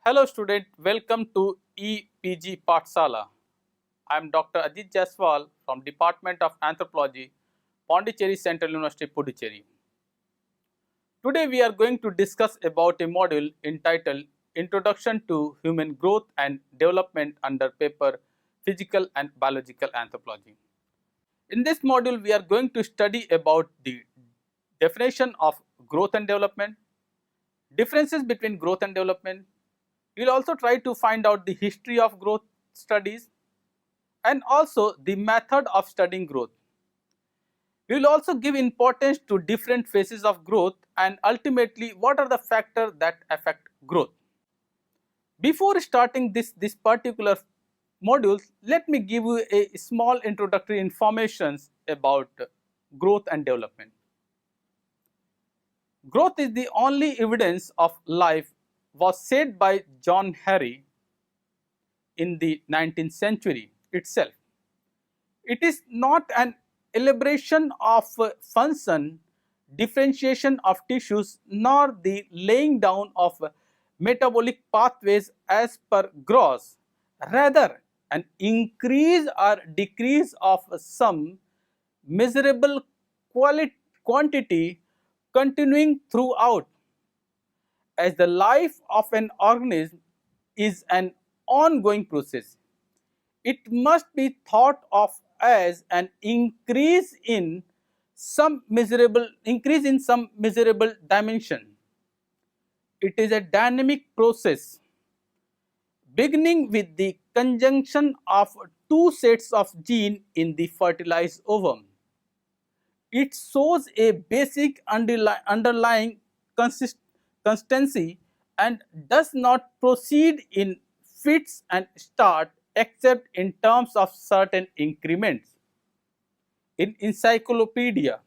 Hello student, welcome to EPG Pathsala. I am Dr. Ajit Jaswal from Department of Anthropology, Pondicherry Central University, Puducherry. Today we are going to discuss about a module entitled Introduction to Human Growth and Development under paper Physical and Biological Anthropology. In this module we are going to study about the definition of growth and development, differences between growth and development. We will also try to find out the history of growth studies and also the method of studying growth. We will also give importance to different phases of growth and ultimately what are the factors that affect growth. Before starting this particular module, let me give you a small introductory information about growth and development. Growth is the only evidence of life was said by John Harry in the 19th century itself. It is not an elaboration of function, differentiation of tissues, nor the laying down of metabolic pathways as per Gross, rather an increase or decrease of some measurable quantity continuing throughout. As the life of an organism is an ongoing process, it must be thought of as an increase in some measurable dimension. It is a dynamic process beginning with the conjunction of two sets of genes in the fertilized ovum. It shows a basic underlying consistency and does not proceed in fits and start except in terms of certain increments. In Encyclopedia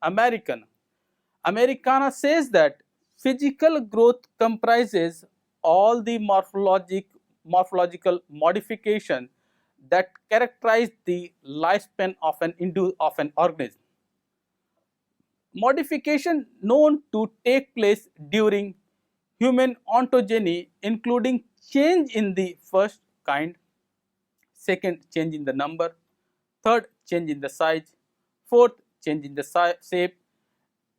Americana says that physical growth comprises all the morphological modification that characterize the lifespan of an organism. Modification known to take place during human ontogeny, including change in the first kind, second change in the number, third change in the size, fourth change in the shape,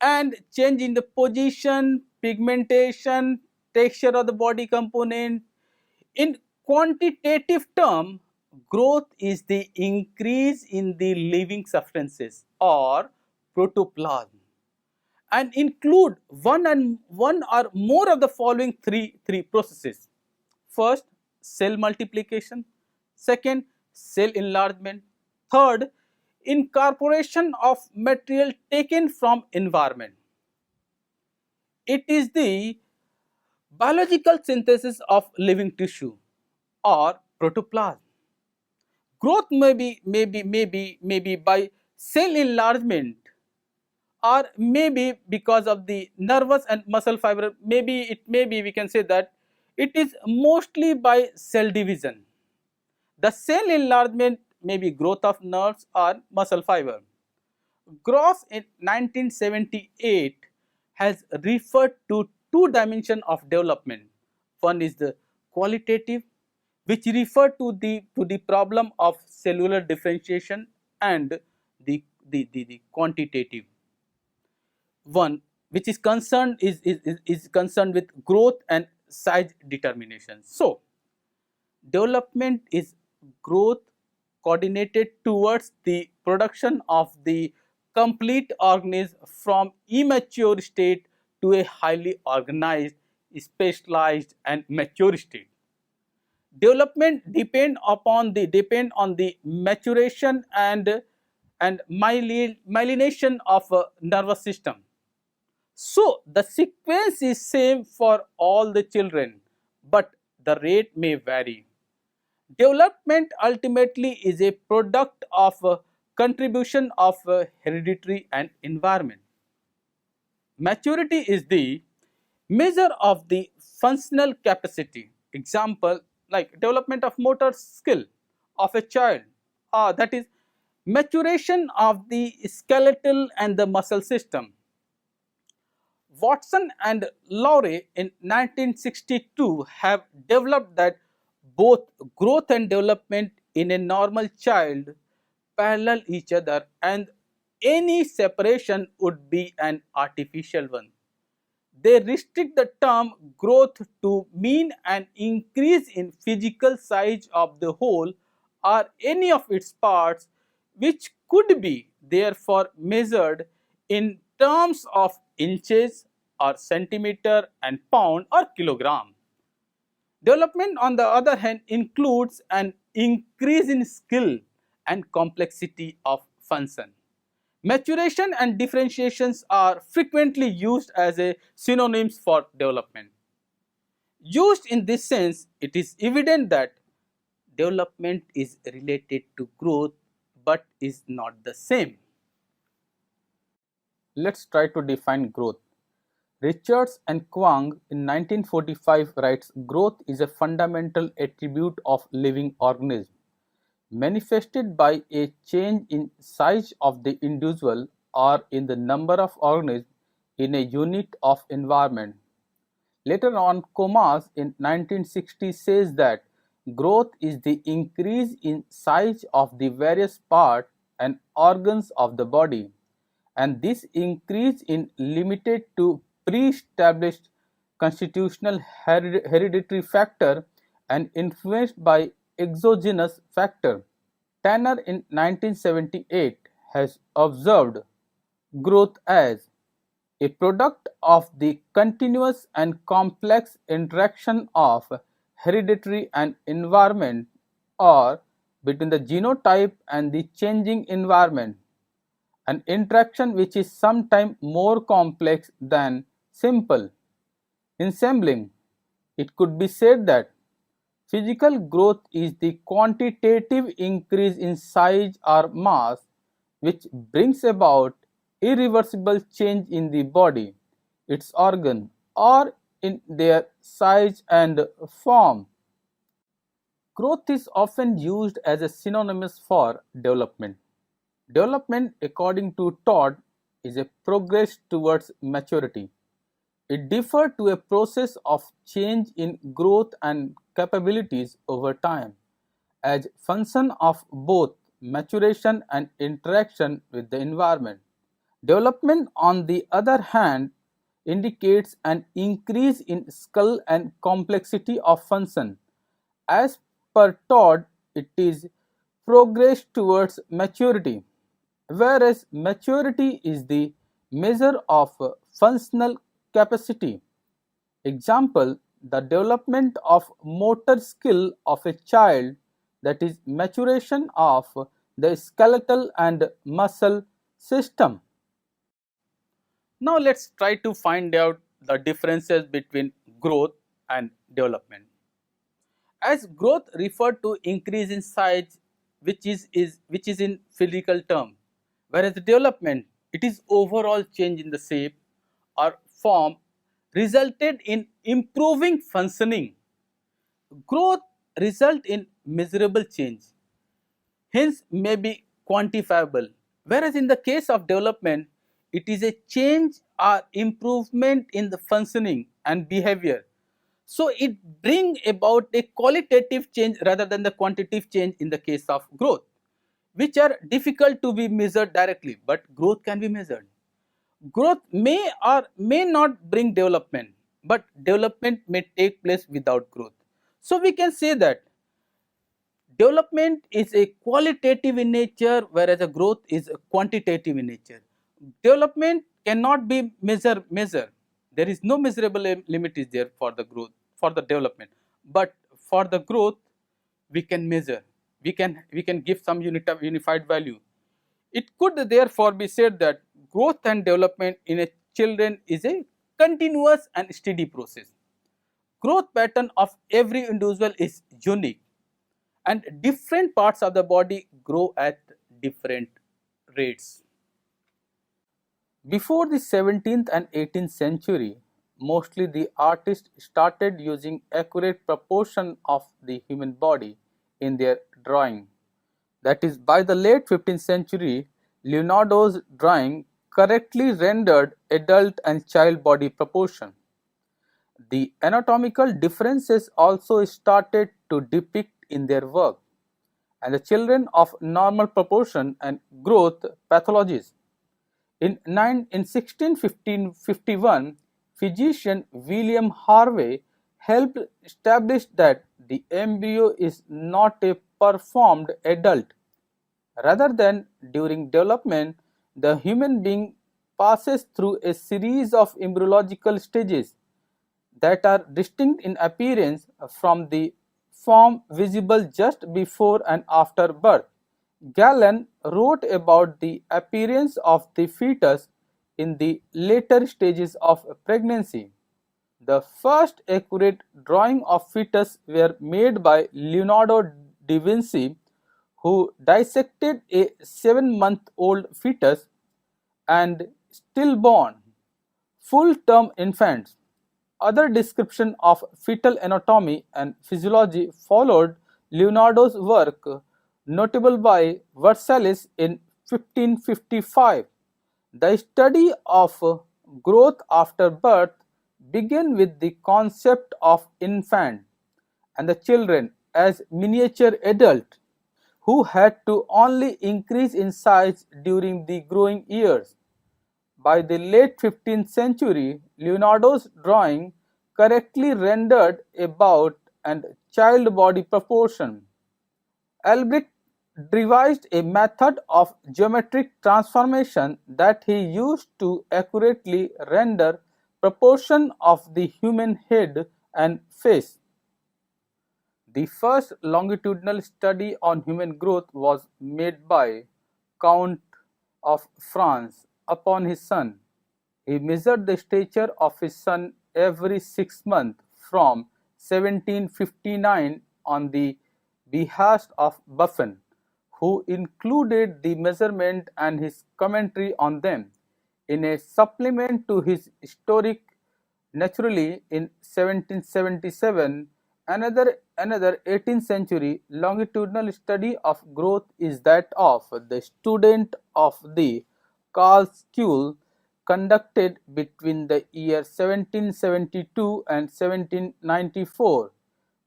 and change in the position, pigmentation, texture of the body component. In quantitative term, growth is the increase in the living substances or protoplasm and include one or more of the following three processes. First, cell multiplication. Second, cell enlargement. Third, incorporation of material taken from environment. It is the biological synthesis of living tissue or protoplasm. Growth may be by cell enlargement, or maybe because of the nervous and muscle fiber. Maybe we can say that it is mostly by cell division. The cell enlargement may be growth of nerves or muscle fiber. Gross in 1978 has referred to two dimensions of development. One is the qualitative, which refer to the problem of cellular differentiation, and the quantitative one, which is concerned with growth and size determination. So, development is growth coordinated towards the production of the complete organism from immature state to a highly organized, specialized and mature state. Development depend on the maturation and myelination of a nervous system. So, the sequence is same for all the children, but the rate may vary. Development ultimately is a product of a contribution of hereditary and environment. Maturity is the measure of the functional capacity. Example like development of motor skill of a child, that is maturation of the skeletal and the muscle system. Watson and Lowry in 1962 have developed that both growth and development in a normal child parallel each other and any separation would be an artificial one. They restrict the term growth to mean an increase in physical size of the whole or any of its parts, which could be therefore measured in terms of inches or centimeter and pound or kilogram. Development, on the other hand, includes an increase in skill and complexity of function. Maturation and differentiations are frequently used as a synonyms for development. Used in this sense, it is evident that development is related to growth but is not the same. Let's try to define growth. Richards and Kwang in 1945 writes, growth is a fundamental attribute of living organism, manifested by a change in size of the individual or in the number of organisms in a unit of environment. Later on, Comas in 1960 says that growth is the increase in size of the various parts and organs of the body, and this increase is limited to pre-established constitutional hereditary factor and influenced by exogenous factor. Tanner in 1978 has observed growth as a product of the continuous and complex interaction of hereditary and environment or between the genotype and the changing environment, an interaction which is sometimes more complex than simple. Ensembling, it could be said that physical growth is the quantitative increase in size or mass which brings about irreversible change in the body, its organ, or in their size and form. Growth is often used as a synonymous for development. Development, according to Todd, is a progress towards maturity. It differs to a process of change in growth and capabilities over time as function of both maturation and interaction with the environment. Development, on the other hand, indicates an increase in skill and complexity of function. As per Todd, it is progress towards maturity, whereas maturity is the measure of functional capacity. Example, the development of motor skill of a child, that is maturation of the skeletal and muscle system. Now let's try to find out the differences between growth and development. As growth referred to increase in size which is in physical term, whereas development, it is overall change in the shape or form resulted in improving functioning. Growth result in measurable change, hence may be quantifiable, whereas in the case of development, it is a change or improvement in the functioning and behavior. So it bring about a qualitative change rather than the quantitative change in the case of growth, which are difficult to be measured directly, but growth can be measured. Growth may or may not bring development, but development may take place without growth. So we can say that development is a qualitative in nature, whereas a growth is a quantitative in nature. Development cannot be measured. There is no measurable limit is there for the growth, for the development. But for the growth, we can measure. We can give some unified value. It could therefore be said that growth and development in a children is a continuous and steady process. Growth pattern of every individual is unique and different parts of the body grow at different rates. Before the 17th and 18th century, mostly the artists started using accurate proportion of the human body in their drawing. That is, by the late 15th century, Leonardo's drawing correctly rendered adult and child body proportion. The anatomical differences also started to depict in their work, and the children of normal proportion and growth pathologies. In 1651, physician William Harvey helped establish that the embryo is not a performed adult. Rather than during development, the human being passes through a series of embryological stages that are distinct in appearance from the form visible just before and after birth. Gallen wrote about the appearance of the fetus in the later stages of pregnancy. The first accurate drawing of fetus were made by Leonardo da Vinci, who dissected a 7-month-old fetus and stillborn, full-term infants. Other description of fetal anatomy and physiology followed Leonardo's work, notable by Versailles in 1555. The study of growth after birth began with the concept of infant and the children as miniature adult who had to only increase in size during the growing years. By the late 15th century, Leonardo's drawing correctly rendered about and child body proportion. Albrecht devised a method of geometric transformation that he used to accurately render proportion of the human head and face. The first longitudinal study on human growth was made by Count of France upon his son. He measured the stature of his son every 6 months from 1759 on the behest of Buffon, who included the measurement and his commentary on them in a supplement to his Historic Naturally in 1777. Another 18th century longitudinal study of growth is that of the student of the Karlskule, conducted between the year 1772 and 1794,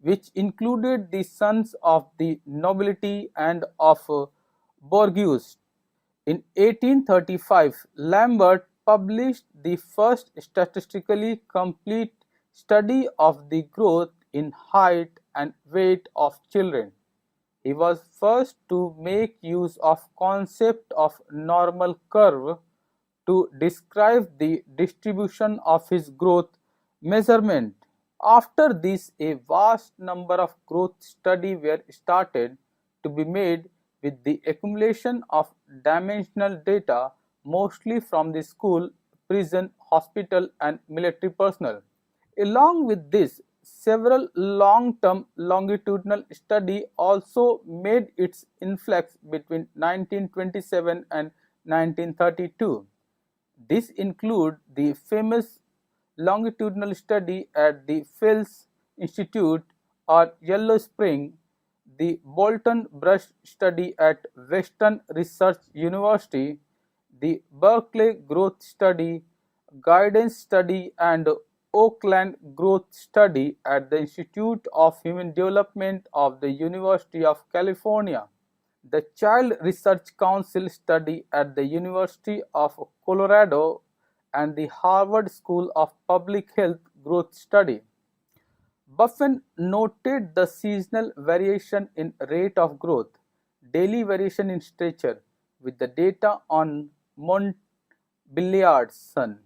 which included the sons of the nobility and of bourgeois. In 1835, Lambert published the first statistically complete study of the growth in height and weight of children. He was first to make use of concept of normal curve to describe the distribution of his growth measurement. After this, a vast number of growth studies were started to be made with the accumulation of dimensional data, mostly from the school, prison, hospital and military personnel. Along with this, several long-term longitudinal study also made its influx between 1927 and 1932. This include the famous longitudinal study at the Fields Institute or Yellow Spring, the Bolton Brush study at Western Reserve University, the Berkeley Growth Study, Guidance Study and Oakland Growth Study at the Institute of Human Development of the University of California, the Child Research Council study at the University of Colorado and the Harvard School of Public Health Growth Study. Buffon noted the seasonal variation in rate of growth, daily variation in stature, with the data on Montbéliard's son,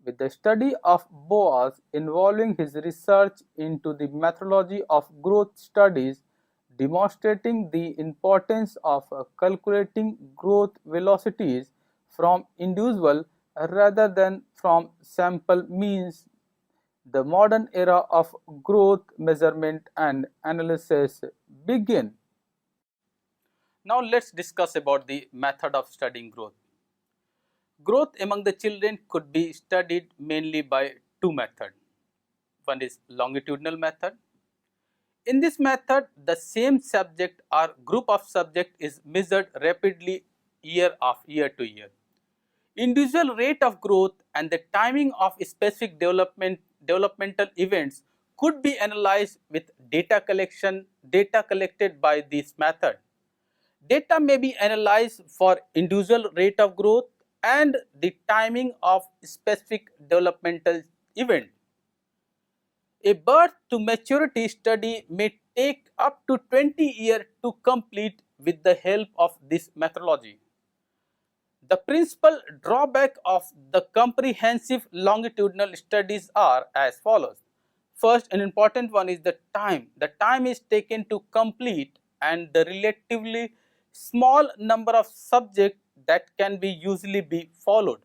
with the study of Boas involving his research into the methodology of growth studies, demonstrating the importance of calculating growth velocities from individual rather than from sample means. The modern era of growth measurement and analysis begin. Now let's discuss about the method of studying growth. Growth among the children could be studied mainly by two methods. One is longitudinal method. In this method, the same subject or group of subject is measured rapidly year to year. Individual rate of growth and the timing of specific developmental events could be analyzed with data collected by this method. Data may be analyzed for individual rate of growth and the timing of specific developmental event. A birth to maturity study may take up to 20 years to complete with the help of this methodology. The principal drawback of the comprehensive longitudinal studies are as follows. First, an important one is the time. The time is taken to complete and the relatively small number of subjects that can be usually be followed.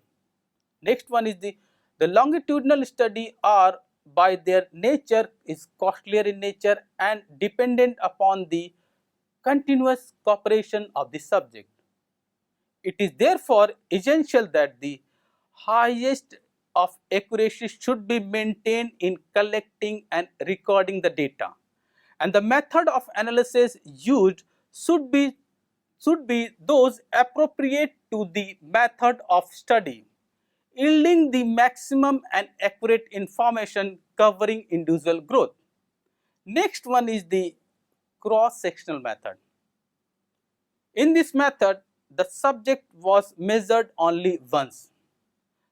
Next one is the longitudinal study are by their nature is costlier in nature and dependent upon the continuous cooperation of the subject. It is therefore essential that the highest of accuracy should be maintained in collecting and recording the data, and the method of analysis used should be those appropriate to the method of study, yielding the maximum and accurate information covering individual growth. Next one is the cross-sectional method. In this method, the subject was measured only once.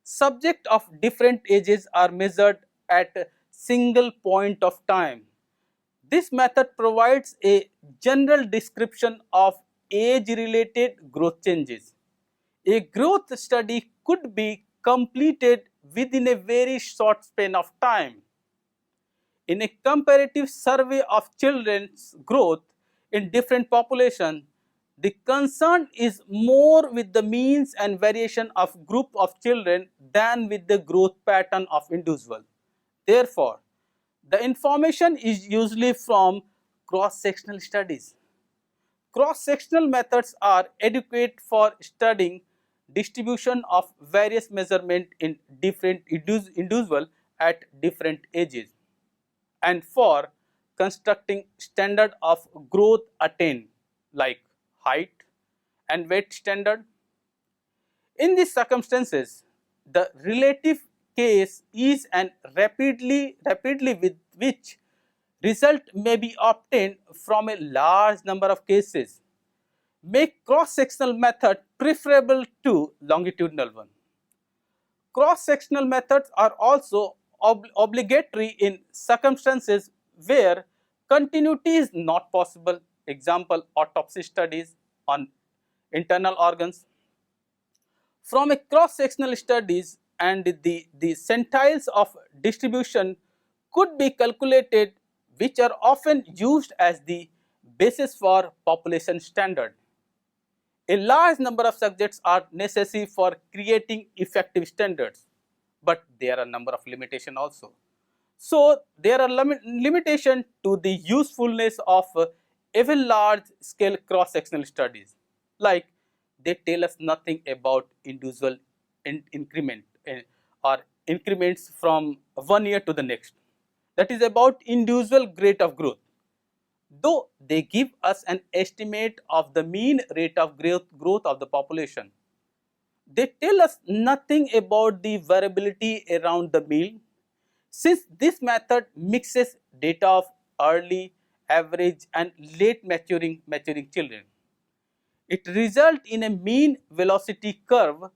Subjects of different ages are measured at a single point of time. This method provides a general description of age-related growth changes. A growth study could be completed within a very short span of time. In a comparative survey of children's growth in different populations, the concern is more with the means and variation of group of children than with the growth pattern of individual. Therefore, the information is usually from cross-sectional studies. Cross-sectional methods are adequate for studying distribution of various measurements in different individuals at different ages, and for constructing standard of growth attained like height and weight standard. In these circumstances, the relative case is and rapidly with which result may be obtained from a large number of cases make cross-sectional method preferable to longitudinal one. Cross-sectional methods are also obligatory in circumstances where continuity is not possible. Example, autopsy studies on internal organs. From a cross-sectional studies and the centiles of distribution could be calculated, which are often used as the basis for population standard. A large number of subjects are necessary for creating effective standards, but there are a number of limitations also. So, there are limitations to the usefulness of even large scale cross-sectional studies, like they tell us nothing about individual increment or increments from 1 year to the next. That is about individual rate of growth. Though they give us an estimate of the mean rate of growth of the population, they tell us nothing about the variability around the mean. Since this method mixes data of early, average and late maturing children, it results in a mean velocity curve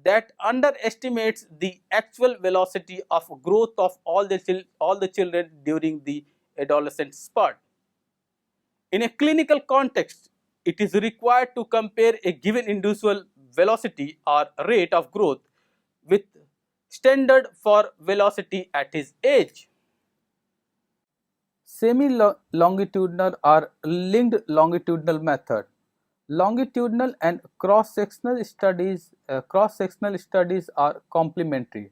that underestimates the actual velocity of growth of all the children during the adolescent spurt. In a clinical context, it is required to compare a given individual velocity or rate of growth with standard for velocity at his age. Semi-longitudinal or linked longitudinal method. Longitudinal and cross-sectional studies are complementary,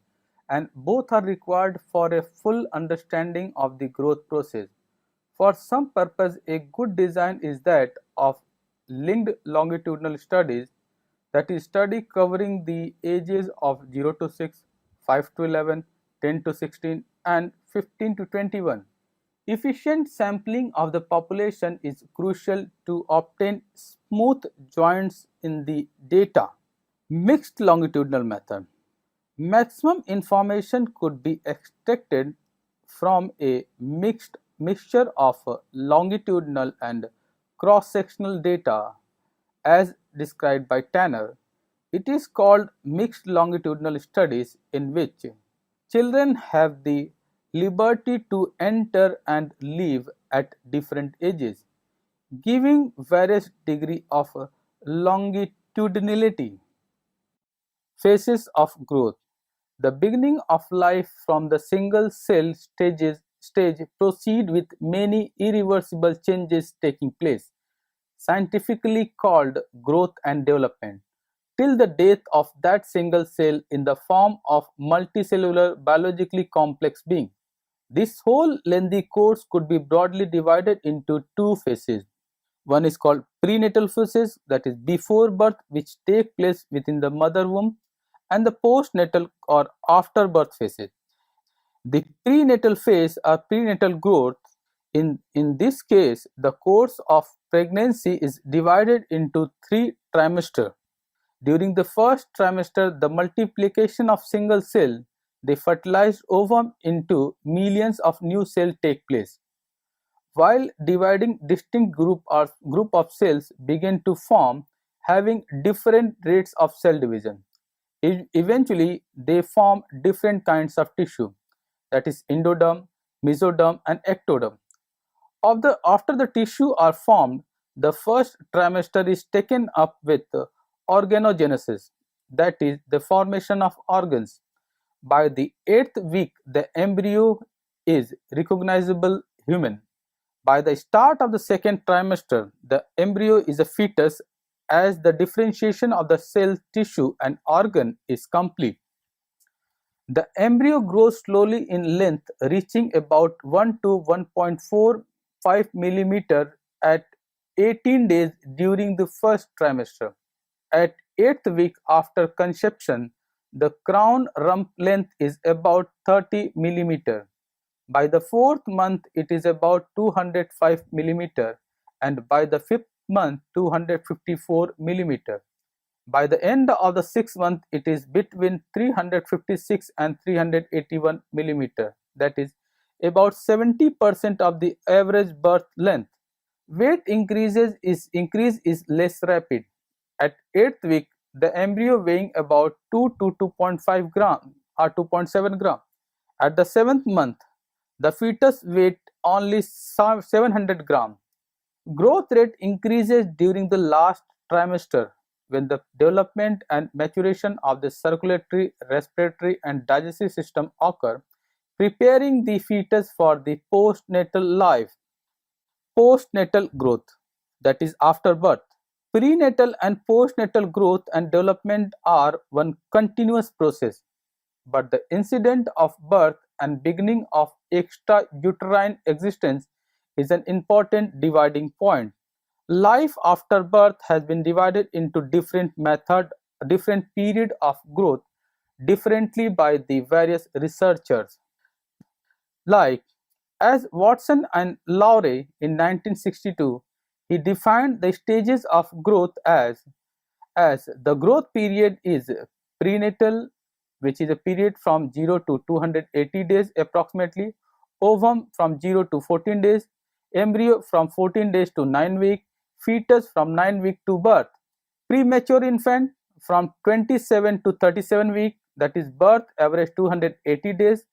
and both are required for a full understanding of the growth process. For some purpose, a good design is that of linked longitudinal studies, that is, study covering the ages of 0 to 6, 5 to 11, 10 to 16 and 15 to 21. Efficient sampling of the population is crucial to obtain smooth joints in the data. Mixed longitudinal method. Maximum information could be extracted from a mixture of longitudinal and cross-sectional data as described by Tanner. It is called mixed longitudinal studies in which children have the liberty to enter and leave at different ages, giving various degree of longitudinality. Phases of growth. The beginning of life from the single cell stage proceed with many irreversible changes taking place, scientifically called growth and development, till the death of that single cell in the form of multicellular biologically complex being. This whole lengthy course could be broadly divided into two phases. One is called prenatal phases, that is before birth, which take place within the mother womb, and the postnatal or after birth phases. The prenatal phase or prenatal growth, in this case, the course of pregnancy is divided into 3 trimesters. During the first trimester, the multiplication of single cell, the fertilized ovum into millions of new cells take place, while dividing distinct group of cells begin to form having different rates of cell division. Eventually, they form different kinds of tissue, that is endoderm, mesoderm and ectoderm. After the tissue are formed, the first trimester is taken up with organogenesis, that is the formation of organs. By the 8th week, the embryo is recognizable human. By the start of the second trimester, the embryo is a fetus as the differentiation of the cell, tissue and organ is complete. The embryo grows slowly in length, reaching about 1 to 1.45 millimeter at 18 days during the first trimester. At 8th week after conception, the crown rump length is about 30 millimeter. By the 4th month, it is about 205 millimeter, and by the 5th month, 254 millimeter. By the end of the 6th month, it is between 356 and 381 millimeter, that is about 70% of the average birth length. Weight increase is less rapid. At 8th week, the embryo weighing about 2 to 2.5 gram or 2.7 gram. At the 7th month, the fetus weight only 700 gram. Growth rate increases during the last trimester when the development and maturation of the circulatory, respiratory and digestive system occur, preparing the fetus for the postnatal life. Postnatal growth, that is after birth. Prenatal and postnatal growth and development are one continuous process, but the incident of birth and beginning of extrauterine existence is an important dividing point. Life after birth has been divided into different period of growth differently by the various researchers. Like as Watson and Lowry in 1962, he defined the stages of growth as the growth period is prenatal, which is a period from 0 to 280 days approximately, ovum from 0 to 14 days, embryo from 14 days to 9 weeks, fetus from 9 weeks to birth, premature infant from 27 to 37 weeks, that is birth average 280 days,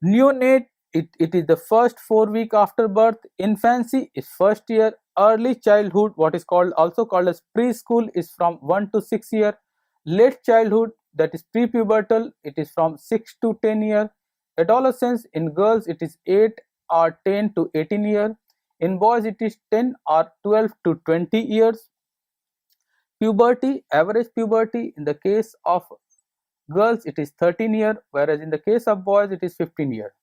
neonate, it is the first 4 weeks after birth, infancy is first year, early childhood, what is called also called as preschool, is from 1 to 6 year, late childhood, that is prepubertal, it is from 6 to 10 year, adolescence, in girls it is 8 or 10 to 18 year, in boys it is 10 or 12 to 20 years, puberty, average puberty, in the case of girls it is 13 year, whereas in the case of boys it is 15 year.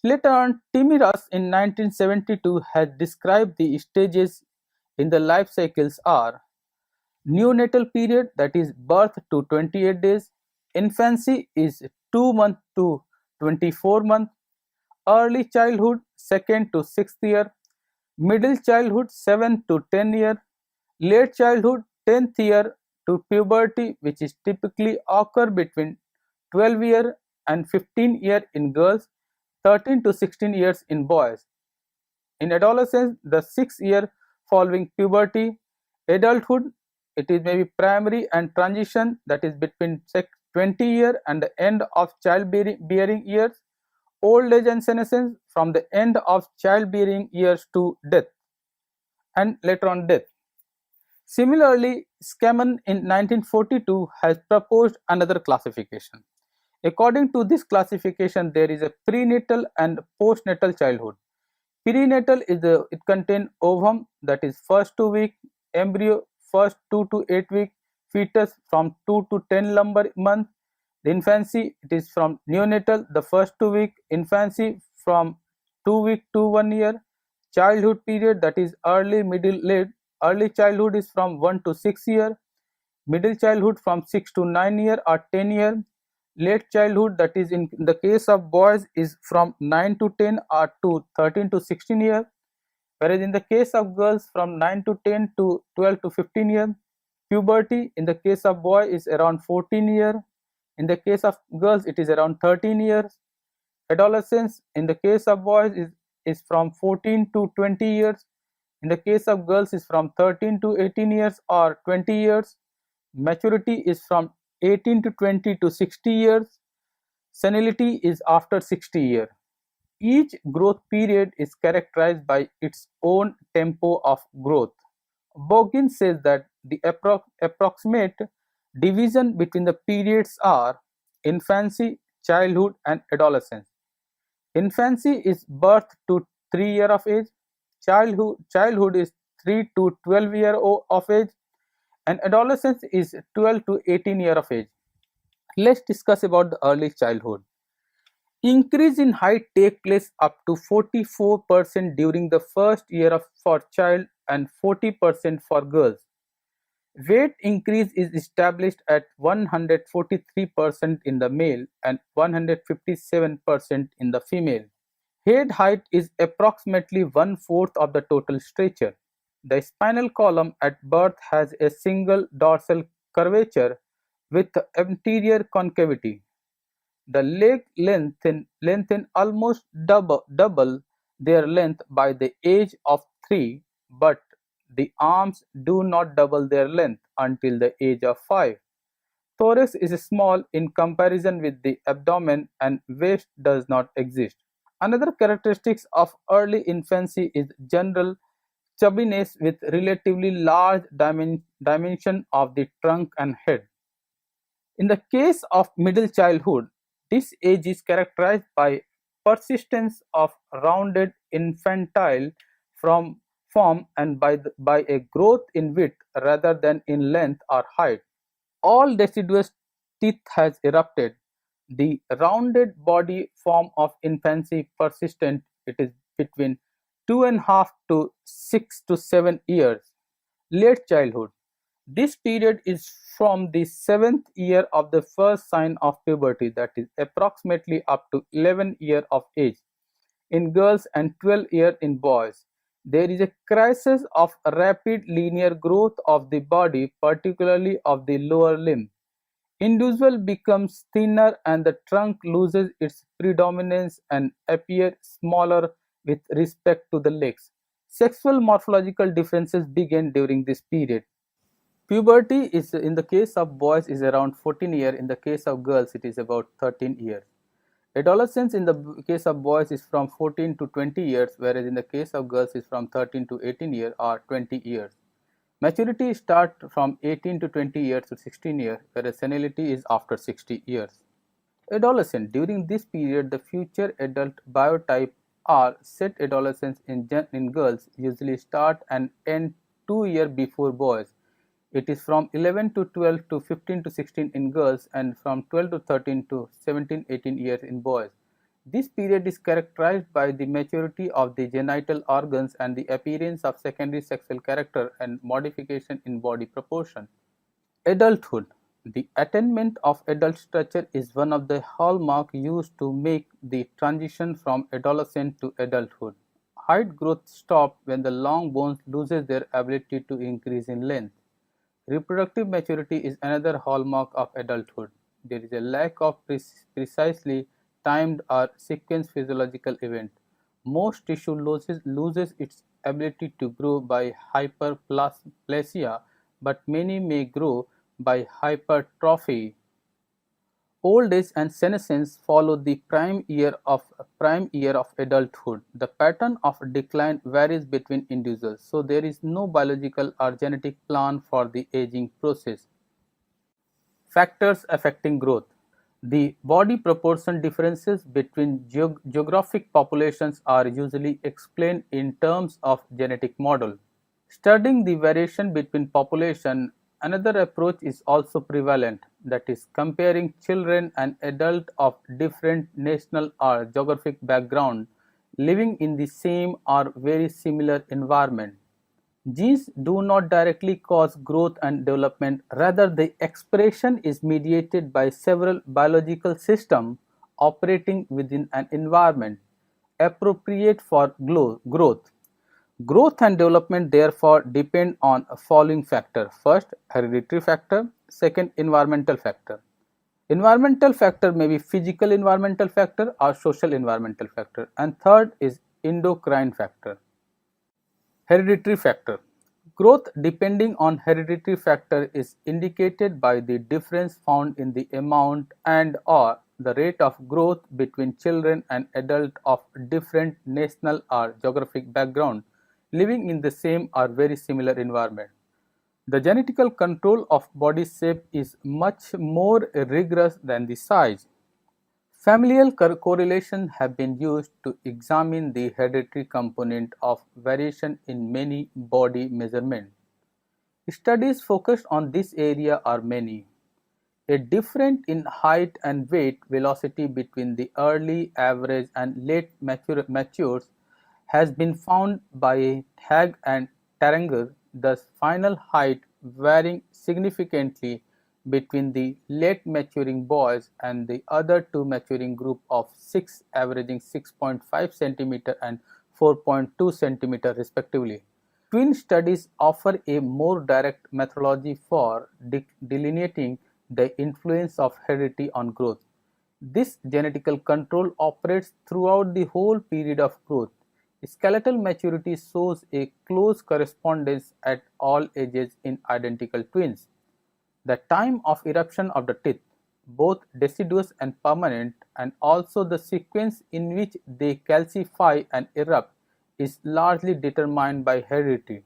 Later on, Timiras in 1972 has described the stages in the life cycles are neonatal period, that is birth to 28 days, infancy is 2 months to 24 months, early childhood 2nd to 6th year, middle childhood 7 to 10 year, late childhood 10th year to puberty, which is typically occur between 12 year and 15 year in girls, 13 to 16 years in boys. In adolescence, the 6 year following puberty, adulthood, it is maybe primary and transition, that is between 20 year and the end of childbearing years, old age and senescence from the end of childbearing years to death, and later on death. Similarly, Scammon in 1942 has proposed another classification. According to this classification, there is a prenatal and postnatal childhood. Prenatal is it contains ovum, that is first 2 week, embryo first 2 to 8 week, fetus from 2 to 10 lumbar month. The infancy, it is from neonatal, the first 2 week, infancy from 2 week to 1 year. Childhood period, that is early, middle, late. Early childhood is from 1 to 6 year, middle childhood from 6 to 9 year or 10 year. Late childhood, that is in the case of boys, is from 9 to 10 or to 13 to 16 year, whereas in the case of girls from 9 to 10 to 12 to 15 year. Puberty in the case of boy is around 14 year, in the case of girls it is around 13 years. Adolescence in the case of boys is from 14 to 20 years, in the case of girls is from 13 to 18 years or 20 years. Maturity is from 18 to 20 to 60 years. Senility is after 60 years. Each growth period is characterized by its own tempo of growth. Bogin says that the approximate division between the periods are infancy, childhood, and adolescence. Infancy is birth to 3 year of age, childhood is 3 to 12 year of age, and adolescence is 12 to 18 year of age. Let's discuss about the early childhood. Increase in height take place up to 44% during the first year for child and 40% for girls. Weight increase is established at 143% in the male and 157% in the female. Head height is approximately 1/4 of the total stature. The spinal column at birth has a single dorsal curvature with anterior concavity. The leg lengthen almost double their length by the age of 3, but the arms do not double their length until the age of 5. Thorax is small in comparison with the abdomen and waist does not exist. Another characteristic of early infancy is general chubbiness with relatively large dimension of the trunk and head. In the case of middle childhood, this age is characterized by persistence of rounded infantile form and by a growth in width rather than in length or height. All deciduous teeth has erupted. The rounded body form of infancy persistent, it is between 2.5 to 6 to 7 years. Late childhood. This period is from the 7th year of the first sign of puberty, that is approximately up to 11 year of age in girls and 12 year in boys. There is a crisis of rapid linear growth of the body, particularly of the lower limb. Individual becomes thinner and the trunk loses its predominance and appears smaller with respect to the legs. Sexual morphological differences begin during this period. Puberty is in the case of boys is around 14 years, in the case of girls it is about 13 years. Adolescence in the case of boys is from 14 to 20 years, whereas in the case of girls is from 13 to 18 years or 20 years. Maturity starts from 18 to 20 years to 16 years, whereas senility is after 60 years. Adolescent. During this period, the future adult biotype or set adolescence in girls usually start and end 2 years before boys. It is from 11 to 12 to 15 to 16 in girls and from 12 to 13 to 17-18 years in boys. This period is characterized by the maturity of the genital organs and the appearance of secondary sexual character and modification in body proportion. Adulthood. The attainment of adult stature is one of the hallmarks used to make the transition from adolescent to adulthood. Height growth stops when the long bones loses their ability to increase in length. Reproductive maturity is another hallmark of adulthood. There is a lack of precisely timed or sequenced physiological event. Most tissue loses its ability to grow by hyperplasia, but many may grow by hypertrophy. Old age and senescence follow the prime year of adulthood. The pattern of decline varies between individuals, so there is no biological or genetic plan for the aging process. Factors affecting growth. The body proportion differences between geographic populations are usually explained in terms of genetic model. Studying the variation between population, another approach is also prevalent, that is, comparing children and adults of different national or geographic background living in the same or very similar environment. Genes do not directly cause growth and development, rather the expression is mediated by several biological systems operating within an environment appropriate for growth. Growth and development therefore depend on following factor. First, hereditary factor. Second, environmental factor. Environmental factor may be physical environmental factor or social environmental factor. And third is endocrine factor. Hereditary factor. Growth depending on hereditary factor is indicated by the difference found in the amount and or the rate of growth between children and adults of different national or geographic background living in the same or very similar environment. The genetical control of body shape is much more rigorous than the size. Familial correlations have been used to examine the hereditary component of variation in many body measurements. Studies focused on this area are many. A difference in height and weight velocity between the early, average, and late matures has been found by Hague and Tarranger, thus final height varying significantly between the late maturing boys and the other two maturing group of 6 averaging 6.5 cm and 4.2 cm respectively. Twin studies offer a more direct methodology for delineating the influence of heredity on growth. This genetical control operates throughout the whole period of growth. Skeletal maturity shows a close correspondence at all ages in identical twins. The time of eruption of the teeth, both deciduous and permanent, and also the sequence in which they calcify and erupt is largely determined by heredity.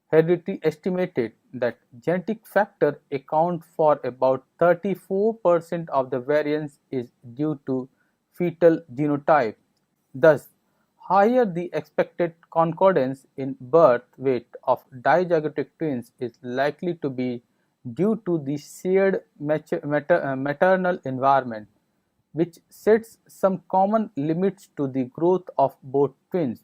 Heredity estimated that genetic factors account for about 34% of the variance is due to fetal genotype. Thus, higher the expected concordance in birth weight of dizygotic twins is likely to be due to the shared maternal environment, which sets some common limits to the growth of both twins.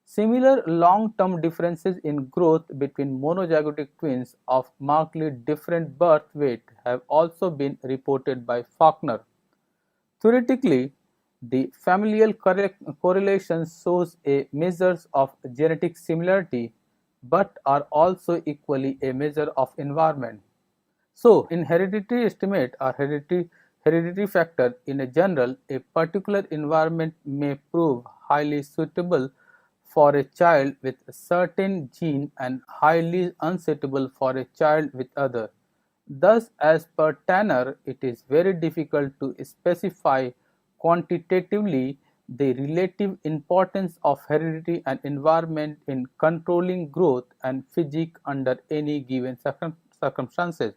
Similar long-term differences in growth between monozygotic twins of markedly different birth weight have also been reported by Faulkner. Theoretically, the familial correlation shows a measures of genetic similarity but are also equally a measure of environment. So, in hereditary estimate or hereditary factor, in a general, a particular environment may prove highly suitable for a child with a certain gene and highly unsuitable for a child with other. Thus, as per Tanner, it is very difficult to specify quantitatively the relative importance of heredity and environment in controlling growth and physique under any given circumstances.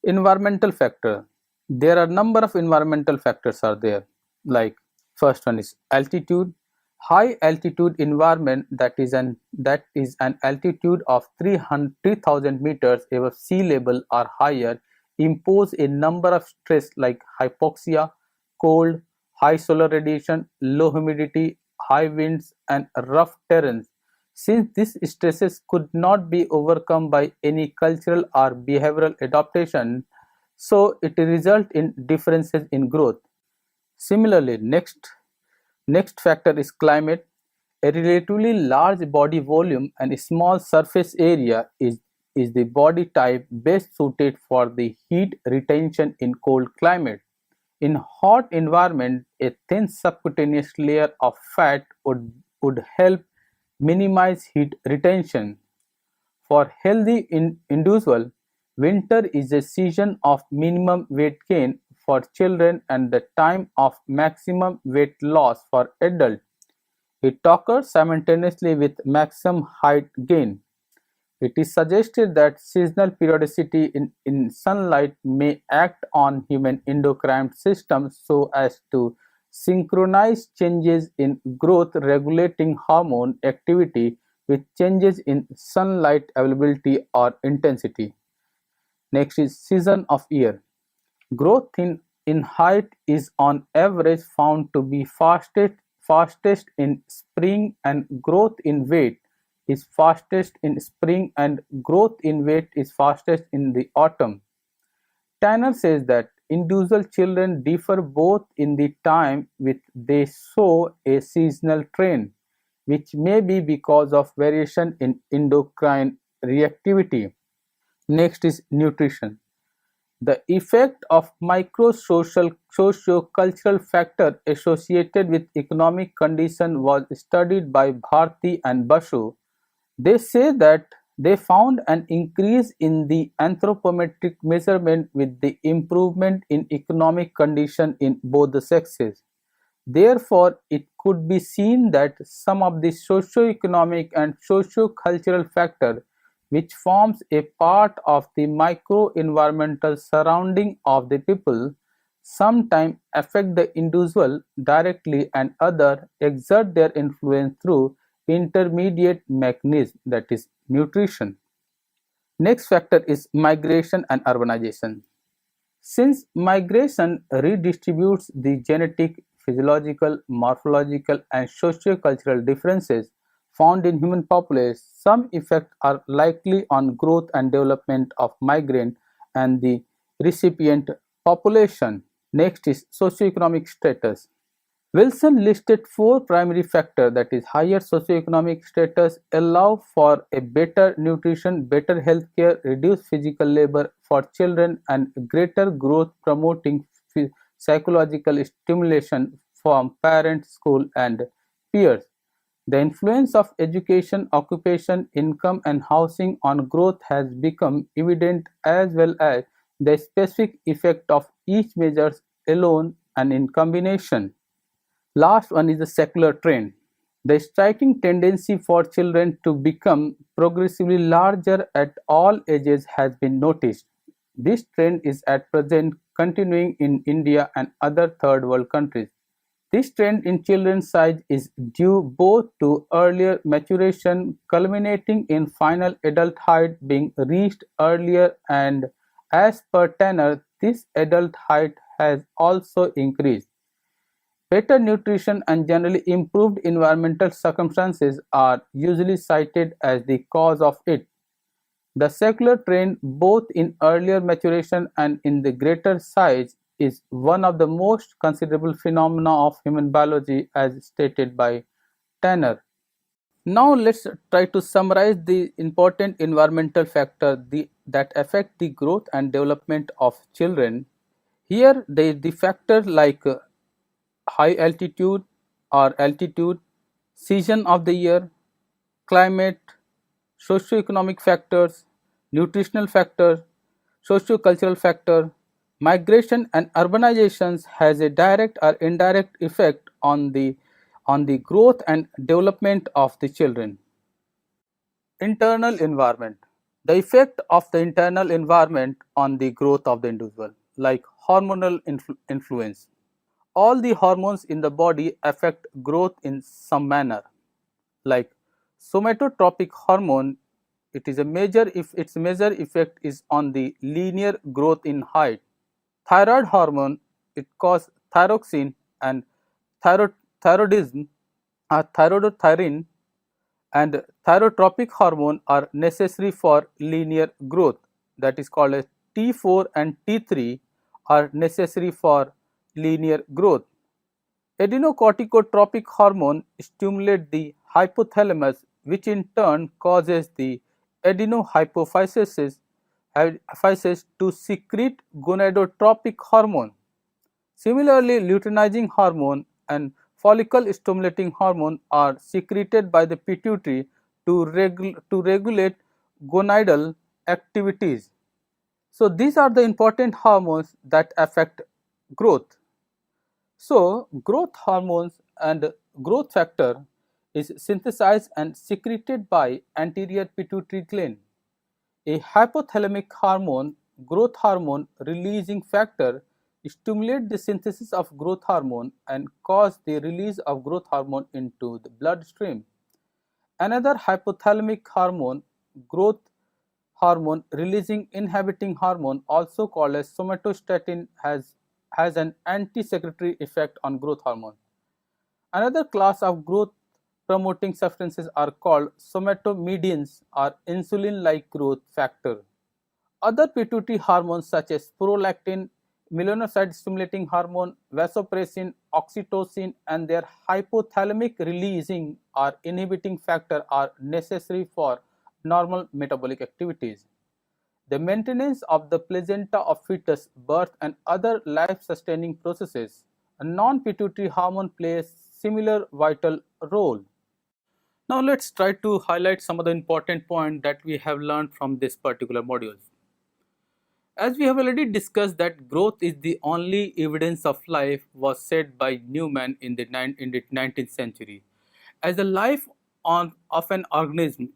Environmental factor. There are number of environmental factors are there, like first one is altitude. High altitude environment, that is an altitude of 3,000 meters above sea level or higher, impose a number of stress like hypoxia, cold, high solar radiation, low humidity, high winds, and rough terrains. Since these stresses could not be overcome by any cultural or behavioral adaptation, so it results in differences in growth. Similarly, next factor is climate. A relatively large body volume and a small surface area is is the body type best suited for the heat retention in cold climate. In hot environment, a thin subcutaneous layer of fat would help minimize heat retention. For healthy individual, winter is a season of minimum weight gain for children and the time of maximum weight loss for adults. It occurs simultaneously with maximum height gain. It is suggested that seasonal periodicity in sunlight may act on human endocrine system so as to synchronize changes in growth regulating hormone activity with changes in sunlight availability or intensity. Next is season of year. Growth in height is on average found to be fastest in spring and growth in weight is fastest in spring and growth in weight is fastest in the autumn. Tanner says that individual children differ both in the time which they show a seasonal trend, which may be because of variation in endocrine reactivity. Next is nutrition. The effect of socio-cultural factor associated with economic condition was studied by Bharti and Basu. They say that they found an increase in the anthropometric measurement with the improvement in economic condition in both the sexes. Therefore, it could be seen that some of the socio-economic and socio-cultural factor which forms a part of the micro-environmental surrounding of the people sometimes affect the individual directly and other exert their influence through intermediate mechanism, that is nutrition. Next factor is migration and urbanization. Since migration redistributes the genetic, physiological, morphological and socio-cultural differences found in human populations, some effects are likely on growth and development of migrant and the recipient population. Next is socioeconomic status. Wilson listed four primary factors, that is higher socioeconomic status allow for a better nutrition, better health care, reduced physical labor for children and greater growth promoting psychological stimulation from parents, school and peers. The influence of education, occupation, income and housing on growth has become evident as well as the specific effect of each measure alone and in combination. Last one is the secular trend. The striking tendency for children to become progressively larger at all ages has been noticed. This trend is at present continuing in India and other third world countries. This trend in children's size is due both to earlier maturation culminating in final adult height being reached earlier and as per Tanner, this adult height has also increased. Better nutrition and generally improved environmental circumstances are usually cited as the cause of it. The secular trend, both in earlier maturation and in the greater size, is one of the most considerable phenomena of human biology as stated by Tanner. Now let's try to summarize the important environmental factors that affect the growth and development of children. Here the factors like high altitude or altitude, season of the year, climate, socio-economic factors, nutritional factors, socio-cultural factor, migration and urbanizations has a direct or indirect effect on the growth and development of the children. Internal environment. The effect of the internal environment on the growth of the individual, like hormonal influence. All the hormones in the body affect growth in some manner, like somatotropic hormone. It is a major if its major effect is on the linear growth in height. Thyroid hormone, it causes thyroxine and thyroidism thyroidothyrin and thyrotropic hormone are necessary for linear growth, that is called as T4 and T3 are necessary for linear growth. Adrenocorticotropic hormone stimulate the hypothalamus which in turn causes the adenohypophysis to secrete gonadotropic hormone. Similarly, luteinizing hormone and follicle stimulating hormone are secreted by the pituitary to regulate gonadal activities. So, these are the important hormones that affect growth. So, growth hormones and growth factor is synthesized and secreted by anterior pituitary gland. A hypothalamic hormone, growth hormone releasing factor, stimulate the synthesis of growth hormone and cause the release of growth hormone into the bloodstream. Another hypothalamic hormone, growth hormone releasing inhibiting hormone, also called as somatostatin, has an anti-secretory effect on growth hormone. Another class of growth promoting substances are called somatomedians or insulin-like growth factor. Other pituitary hormones such as prolactin, melanocyte stimulating hormone, vasopressin, oxytocin and their hypothalamic releasing or inhibiting factor are necessary for normal metabolic activities. The maintenance of the placenta of fetus, birth and other life-sustaining processes. A non-pituitary hormone plays similar vital role. Now let's try to highlight some of the important points that we have learned from this particular module. As we have already discussed that growth is the only evidence of life was said by Newman in the 19th century. As the life of an organism,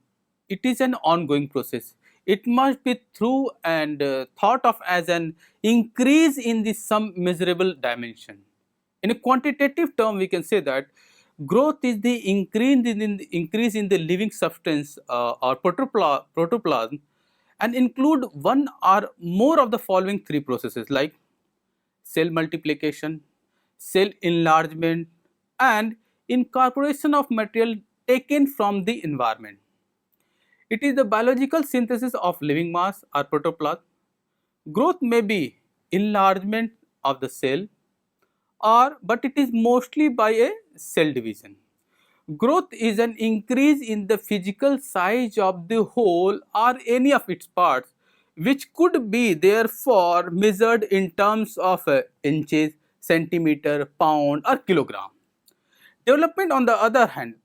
it is an ongoing process. It must be through and thought of as an increase in the some measurable dimension. In a quantitative term, we can say that growth is the increase in the living substance or protoplasm and include one or more of the following three processes like cell multiplication, cell enlargement and incorporation of material taken from the environment. It is the biological synthesis of living mass or protoplasm. Growth may be enlargement of the cell but it is mostly by a cell division. Growth is an increase in the physical size of the whole or any of its parts, which could be therefore measured in terms of inches, centimeter, pound or kilogram. Development on the other hand,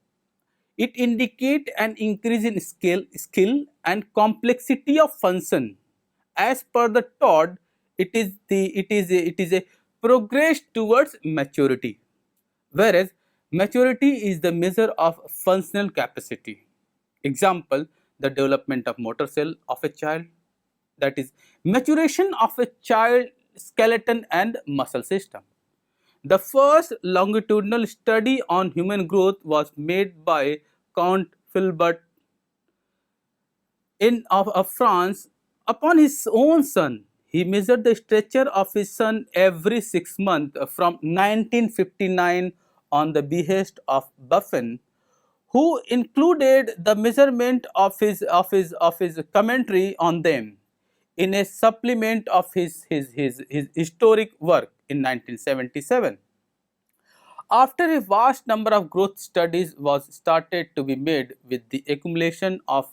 it indicates an increase in skill and complexity of function. As per the Todd, it is a progress towards maturity, whereas maturity is the measure of functional capacity. Example, the development of motor cell of a child, that is maturation of a child skeleton and muscle system. The first longitudinal study on human growth was made by Count Filbert of France upon his own son. He measured the stature of his son every 6 months from 1959 on the behest of Buffon, who included the measurement of his commentary on them in a supplement of his historic work in 1977. After a vast number of growth studies was started to be made with the accumulation of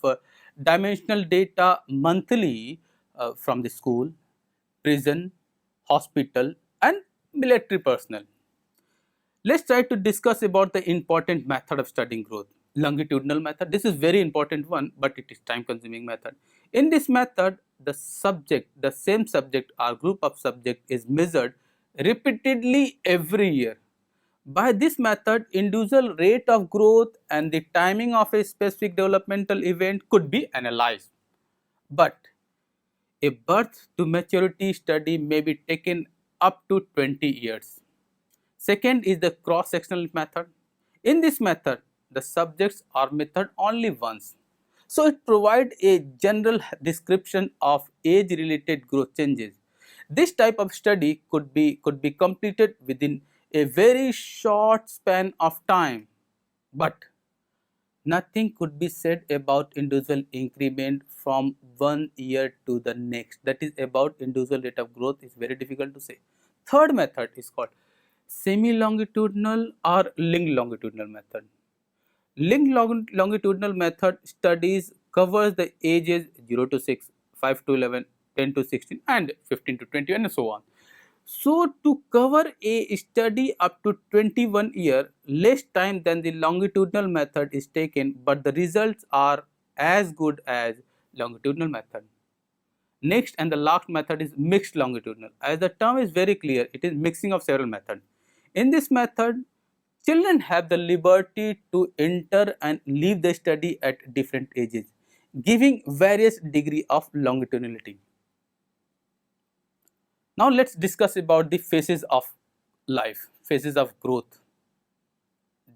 dimensional data monthly from the school, prison, hospital and military personnel. Let's try to discuss about the important method of studying growth. Longitudinal method. This is very important one, but it is time consuming method. In this method, the same subject or group of subject is measured repeatedly every year. By this method, individual rate of growth and the timing of a specific developmental event could be analyzed. But a birth to maturity study may be taken up to 20 years. Second is the cross-sectional method. In this method, the subjects are measured only once. So, it provides a general description of age-related growth changes. This type of study could be completed within a very short span of time, but nothing could be said about individual increment from 1 year to the next. That is about individual rate of growth is very difficult to say. Third method is called semi-longitudinal or linked longitudinal method. Linked longitudinal method studies covers the ages 0 to 6, 5 to 11, 10 to 16 and 15 to 21 and so on. So, to cover a study up to 21 year, less time than the longitudinal method is taken, but the results are as good as longitudinal method. Next and the last method is mixed longitudinal. As the term is very clear, it is mixing of several methods. In this method, children have the liberty to enter and leave the study at different ages, giving various degree of longitudinality. Now let us discuss about the phases of life, phases of growth.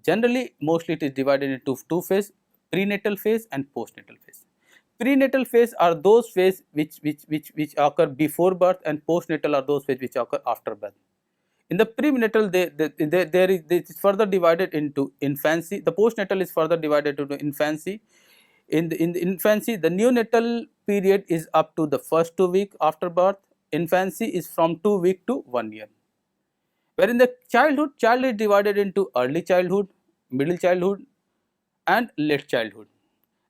Generally, mostly it is divided into two phases, prenatal phase and postnatal phase. Prenatal phase are those phases which occur before birth, and postnatal are those phases which occur after birth. In the prenatal, it is further divided into infancy. The postnatal is further divided into infancy. In the infancy, the neonatal period is up to the first 2 weeks after birth. Infancy is from 2 weeks to 1 year. Where in the childhood, child is divided into early childhood, middle childhood and late childhood.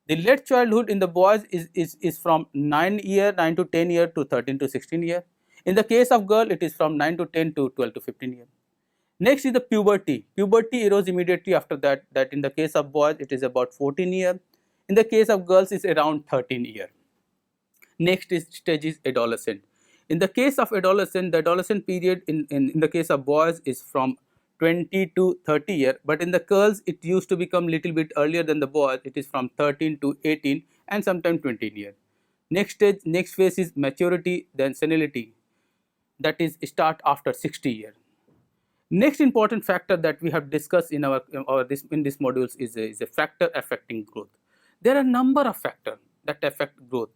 The late childhood in the boys is from 9 to 10 year to 13 to 16 year. In the case of girl, it is from 9 to 10 to 12 to 15 year. Next is the puberty. Puberty arose immediately after that. That in the case of boys, it is about 14 year. In the case of girls, is around 13 year. Next is stage is adolescent. In the case of adolescent, the adolescent period in the case of boys is from 20 to 30 year, but in the girls it used to become little bit earlier than the boys. It is from 13 to 18 and sometimes 20 year. Next stage, next phase is maturity, then senility, that is start after 60 year. Next important factor that we have discussed in this modules is a factor affecting growth. There are a number of factors that affect growth.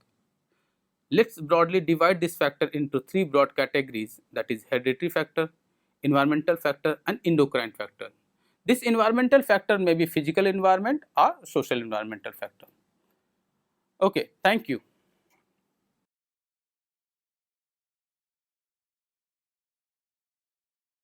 Let's broadly divide this factor into three broad categories, that is hereditary factor, environmental factor and endocrine factor. This environmental factor may be physical environment or social environmental factor. Okay, thank you.